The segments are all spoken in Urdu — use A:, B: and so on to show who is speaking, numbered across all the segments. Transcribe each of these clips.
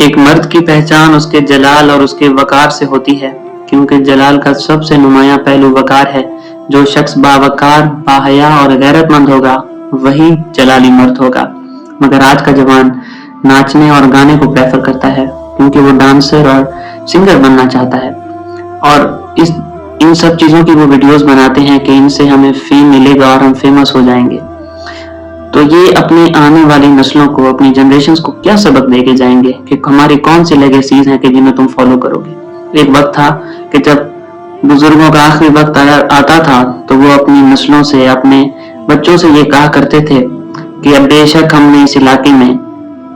A: ایک مرد کی پہچان اس کے جلال اور اس کے وقار سے ہوتی ہے، کیونکہ جلال کا سب سے نمایاں پہلو وقار ہے۔ جو شخص باوقار، باحیا اور غیرت مند ہوگا وہی جلالی مرد ہوگا۔ مگر آج کا جوان ناچنے اور گانے کو پریفر کرتا ہے، کیونکہ وہ ڈانسر اور سنگر بننا چاہتا ہے، اور ان سب چیزوں کی وہ ویڈیوز بناتے ہیں کہ ان سے ہمیں فیم ملے گا اور ہم فیمس ہو جائیں گے۔ تو یہ اپنی آنے والی نسلوں کو، اپنی جنریشنز کو کیا سبق دے کے جائیں گے کہ ہماری کون سی لیگیسیز ہیں کہ جنہیں تم فالو کرو گے۔ ایک وقت تھا کہ جب بزرگوں کا آخری وقت آتا تھا تو وہ اپنی نسلوں سے، اپنے بچوں سے یہ کہا کرتے تھے کہ اب بے شک ہم نے اس علاقے میں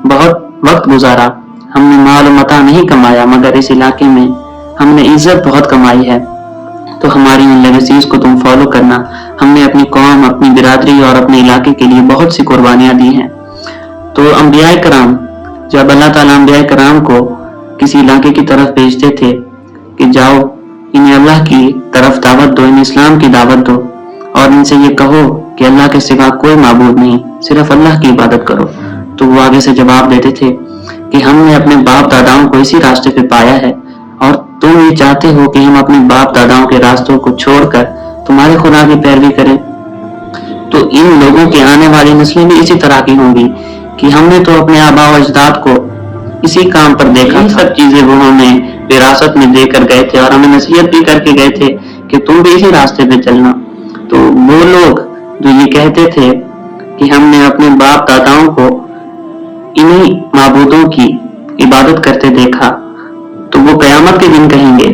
A: بہت وقت گزارا، ہم نے مال و متاع نہیں کمایا، مگر اس علاقے میں ہم نے عزت بہت کمائی ہے، تو ہماری ان لیگیسیز کو تم فالو کرنا۔ ہم نے اپنی قوم، اپنی برادری اور اپنے علاقے کے لیے بہت سی قربانیاں دی ہیں۔ تو انبیاء کرام، جب اللہ تعالیٰ انبیاء کرام کو کسی علاقے کی طرف بھیجتے تھے کہ جاؤ انہیں اللہ کی طرف دعوت دو، انہیں اسلام کی دعوت دو، اور ان سے یہ کہو کہ اللہ کے سوا کوئی معبود نہیں، صرف اللہ کی عبادت کرو، تو وہ آگے سے جواب دیتے تھے کہ ہم نے اپنے باپ داداؤں کو اسی راستے پہ پایا ہے، اور تم یہ چاہتے ہو کہ ہم اپنے باپ داداؤں کے راستوں کو چھوڑ کر تمہارے خدا کی پیروی کریں۔ تو ان لوگوں کے آنے والی نسلیں بھی اسی طرح کی ہوں گی کہ ہم نے تو اپنے آباء و اجداد کو اسی کام پر دیکھا، یہ سب چیزیں وہ ہمیں وراثت میں دے کر گئے تھے اور ہمیں نصیحت بھی کر کے گئے تھے کہ تم بھی اسی راستے پہ چلنا۔ تو وہ لوگ جو یہ کہتے تھے کہ ہم نے اپنے باپ داداؤں کو انہی معبودوں کی عبادت کرتے دیکھا، تو وہ قیامت کے دن کہیں گے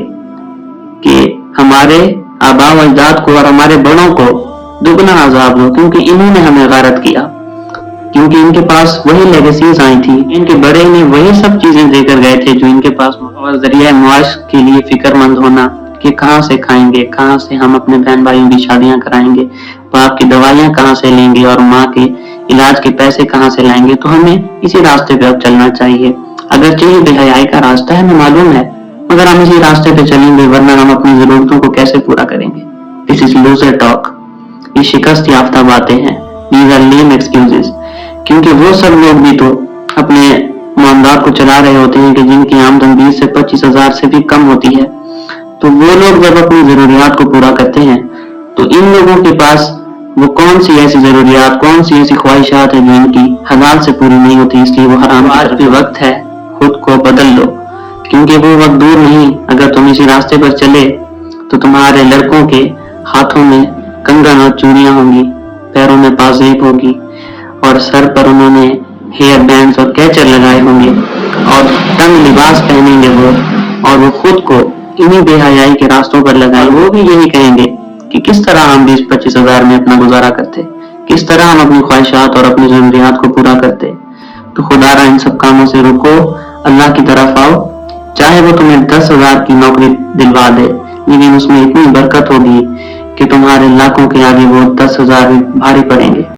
A: کہ ہمارے آباء و اجداد کو اور ہمارے بڑوں کو دگنا عذاب دو، کیونکہ انہوں نے ہمیں غارت کیا، کیونکہ ان کے پاس وہی لیگیسیز آئی تھی، ان کے بڑے نے وہی سب چیزیں دے کر گئے تھے جو ان کے پاس، اور ذریعہ معاش کے لیے فکر مند ہونا کہ کہاں سے کھائیں گے، کہاں سے ہم اپنے بہن بھائیوں کی شادیاں کرائیں گے، باپ کی دوائیاں کہاں سے لیں گے اور ماں کے علاج کے پیسے کہاں سے لائیں گے۔ تو ہمیں اسی راستے پہ اب چلنا چاہیے۔ اگرچہ یہ بے حیائی کا راستہ ہے، ہمیں معلوم ہے، مگر ہم اسی راستے پہ چلیں گے، ورنہ ہم اپنی ضرورتوں کو کیسے پورا کریں گے۔ This is loser talk، یہ شکست یافتہ باتیں ہیں، these are lame excuses، کیونکہ وہ سب لوگ بھی تو اپنے معاملات کو چلا رہے ہوتے ہیں کہ جن کی آمدن 20 سے 25 ہزار سے بھی کم ہوتی ہے۔ تو وہ لوگ جب اپنی ضروریات کو پورا کرتے ہیں تو ان لوگوں کے پاس وہ کون سی ایسی ضروریات، کون سی ایسی خواہشات ہیں جو ان کی حلال سے پوری نہیں ہوتی، اس لیے وہ حرام۔ آج بھی وقت ہے، خود کو بدل لو، کیونکہ وہ وقت دور نہیں۔ اگر تم اسی راستے پر چلے تو تمہارے لڑکوں کے ہاتھوں میں کنگن اور چوڑیاں ہوں گی، پیروں میں پازیب ہوگی، اور سر پر انہوں نے ہیئر بینڈز اور کیچر لگائے ہوں گے، اور تنگ لباس پہنیں گے وہ، اور وہ خود کو انہی بے حیائی کے راستوں پر لگائے۔ وہ بھی یہی کہیں گے کہ کس طرح ہم 20-25 ہزار میں اپنا گزارا کرتے، کس طرح ہم اپنی خواہشات اور اپنی ضروریات کو پورا کرتے۔ تو خدا را ان سب کاموں سے رکو، اللہ کی طرف آؤ، چاہے وہ تمہیں 10,000 کی نوکری دلوا دے، لیکن اس میں اتنی برکت ہوگی کہ تمہارے لاکھوں کے آگے وہ 10,000 بھی بھاری پڑیں گے۔